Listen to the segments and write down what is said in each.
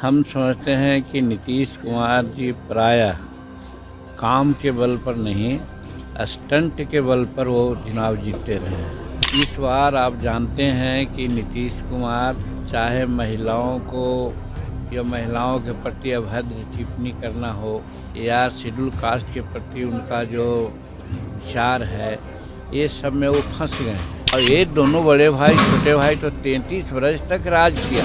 हम समझते हैं कि नीतीश कुमार जी प्रायः काम के बल पर नहीं, स्टंट के बल पर वो चुनाव जीतते रहे हैं। इस बार आप जानते हैं कि नीतीश कुमार चाहे महिलाओं को या महिलाओं के प्रति अभद्र टिप्पणी करना हो या शेड्यूल कास्ट के प्रति उनका जो विचार है, ये सब में वो फंस गए हैं। और ये दोनों बड़े भाई छोटे भाई तो 33 वर्ष तक राज किया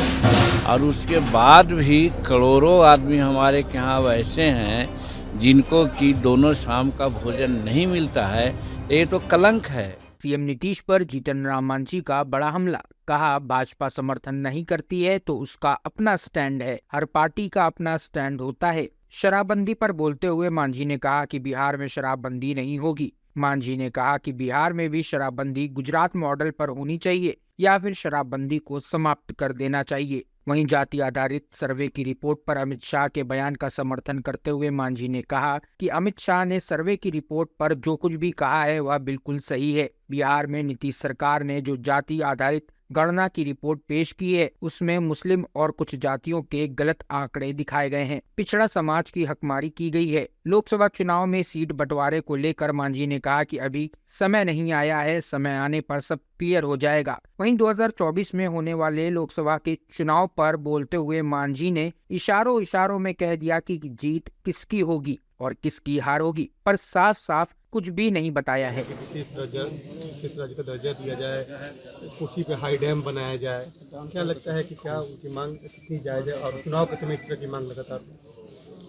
और उसके बाद भी करोड़ों आदमी हमारे यहाँ वैसे हैं जिनको कि दोनों शाम का भोजन नहीं मिलता है। ये तो कलंक है। सीएम नीतीश पर जीतन राम मांझी का बड़ा हमला। कहा, भाजपा समर्थन नहीं करती है तो उसका अपना स्टैंड है, हर पार्टी का अपना स्टैंड होता है। शराबबंदी पर बोलते हुए मांझी ने कहा कि बिहार में शराबबंदी नहीं होगी। मांझी ने कहा कि बिहार में भी शराबबंदी गुजरात मॉडल पर होनी चाहिए या फिर शराबबंदी को समाप्त कर देना चाहिए। वहीं जाति आधारित सर्वे की रिपोर्ट पर अमित शाह के बयान का समर्थन करते हुए मांझी ने कहा कि अमित शाह ने सर्वे की रिपोर्ट पर जो कुछ भी कहा है वह बिल्कुल सही है। बिहार में नीतीश सरकार ने जो जाति आधारित गणना की रिपोर्ट पेश की है उसमें मुस्लिम और कुछ जातियों के गलत आंकड़े दिखाए गए हैं। पिछड़ा समाज की हकमारी की गई है। लोकसभा चुनाव में सीट बंटवारे को लेकर मांझी ने कहा कि अभी समय नहीं आया है, समय आने पर सब क्लियर हो जाएगा। वहीं 2024 में होने वाले लोकसभा के चुनाव पर बोलते हुए मांझी ने इशारों में कह दिया कि जीत किसकी होगी और किसकी हार होगी, पर साफ साफ कुछ भी नहीं बताया है। किस राज्य का दर्जा दिया जाए, कोसी पे हाई डैम बनाया जाए, क्या लगता है कि क्या उनकी मांग कितनी जायज है और चुनाव के समय इस तरह की मांग लगातार?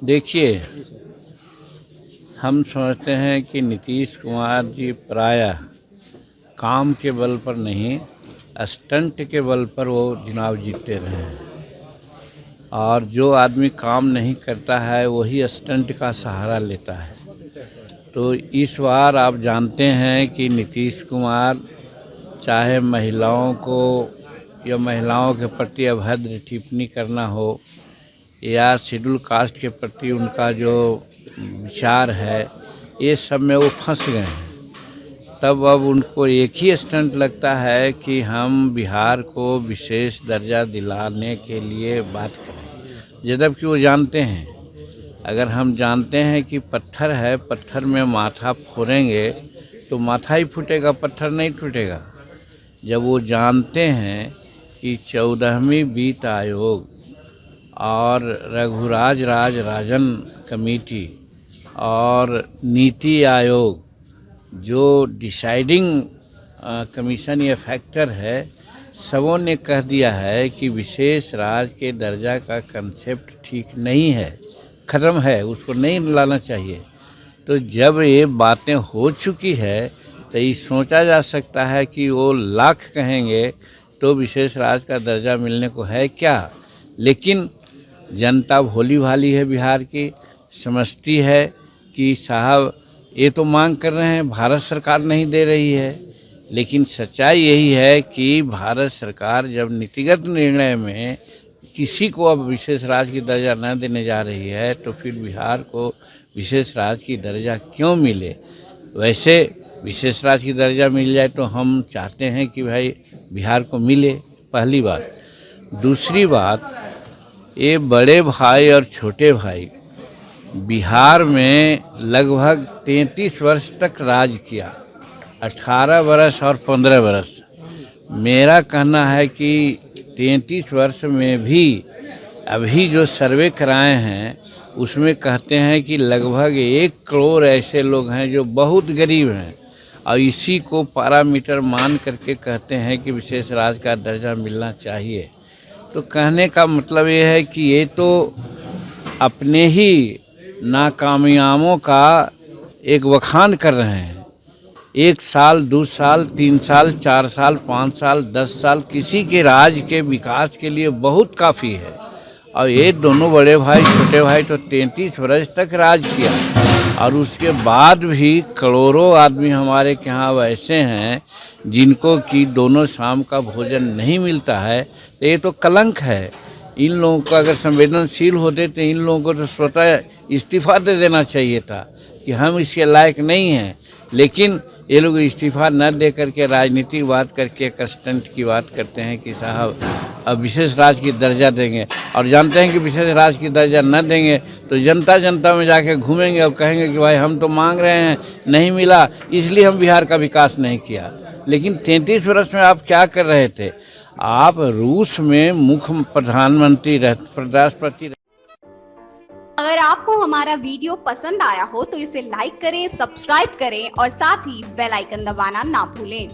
देखिए, हम समझते हैं कि नीतीश कुमार जी प्रायः काम के बल पर नहीं, स्टंट के बल पर वो चुनाव जीतते रहे हैं। और जो आदमी काम नहीं करता है वही स्टंट का सहारा लेता है। तो इस बार आप जानते हैं कि नीतीश कुमार चाहे महिलाओं को या महिलाओं के प्रति अभद्र टिप्पणी करना हो या शेड्यूल कास्ट के प्रति उनका जो विचार है, ये सब में वो फंस गए हैं। तब अब उनको एक ही स्टंट लगता है कि हम बिहार को विशेष दर्जा दिलाने के लिए बात करें, जबकि वो जानते हैं, अगर हम जानते हैं कि पत्थर है, पत्थर में माथा फोड़ेंगे तो माथा ही फूटेगा, पत्थर नहीं टूटेगा। जब वो जानते हैं कि 14वीं वित्त आयोग और रघुराज राजन कमेटी और नीति आयोग जो डिसाइडिंग कमीशन या फैक्टर है, सबों ने कह दिया है कि विशेष राज्य के दर्जा का कंसेप्ट ठीक नहीं है, ख़त्म है, उसको नहीं लाना चाहिए। तो जब ये बातें हो चुकी है तो ये सोचा जा सकता है कि वो लाख कहेंगे तो विशेष राज्य का दर्जा मिलने को है क्या। लेकिन जनता भोली भाली है, बिहार की समझती है कि साहब ये तो मांग कर रहे हैं, भारत सरकार नहीं दे रही है। लेकिन सच्चाई यही है कि भारत सरकार जब नीतिगत निर्णय में किसी को अब विशेष राज्य की दर्जा न देने जा रही है तो फिर बिहार को विशेष राज्य की दर्जा क्यों मिले। वैसे विशेष राज्य की दर्जा मिल जाए तो हम चाहते हैं कि भाई बिहार को मिले, पहली बात। दूसरी बात, ये बड़े भाई और छोटे भाई बिहार में लगभग 33 वर्ष तक राज किया, 18 वर्ष और 15 वर्ष। मेरा कहना है कि 33 वर्ष में भी अभी जो सर्वे कराए हैं उसमें कहते हैं कि लगभग 1 करोड़ ऐसे लोग हैं जो बहुत गरीब हैं और इसी को पैरामीटर मान करके कहते हैं कि विशेष राज्य का दर्जा मिलना चाहिए। तो कहने का मतलब ये है कि ये तो अपने ही नाकामयाबों का एक बखान कर रहे हैं। 1 साल, 2 साल, 3 साल, 4 साल, 5 साल, 10 साल किसी के राज्य के विकास के लिए बहुत काफ़ी है। और ये दोनों बड़े भाई छोटे भाई तो 33 वर्ष तक राज किया और उसके बाद भी करोड़ों आदमी हमारे यहाँ वैसे हैं जिनको कि दोनों शाम का भोजन नहीं मिलता है। तो ये तो कलंक है। इन लोगों को अगर संवेदनशील होते तो इन लोगों को तो स्वतः इस्तीफा दे देना चाहिए था कि हम इसके लायक नहीं हैं। लेकिन ये लोग इस्तीफा न दे करके राजनीतिक बात करके एक स्टंट की बात करते हैं कि साहब अब विशेष राज्य की दर्जा देंगे, और जानते हैं कि विशेष राज्य की दर्जा न देंगे तो जनता जनता में जाके घूमेंगे और कहेंगे कि भाई हम तो मांग रहे हैं, नहीं मिला, इसलिए हम बिहार का विकास नहीं किया। लेकिन 33 वर्ष में आप क्या कर रहे थे? आप रूस में मुख्य प्रधानमंत्री राष्ट्रपति। अगर आपको हमारा वीडियो पसंद आया हो तो इसे लाइक करें, सब्सक्राइब करें और साथ ही बेल आइकन दबाना ना भूलें।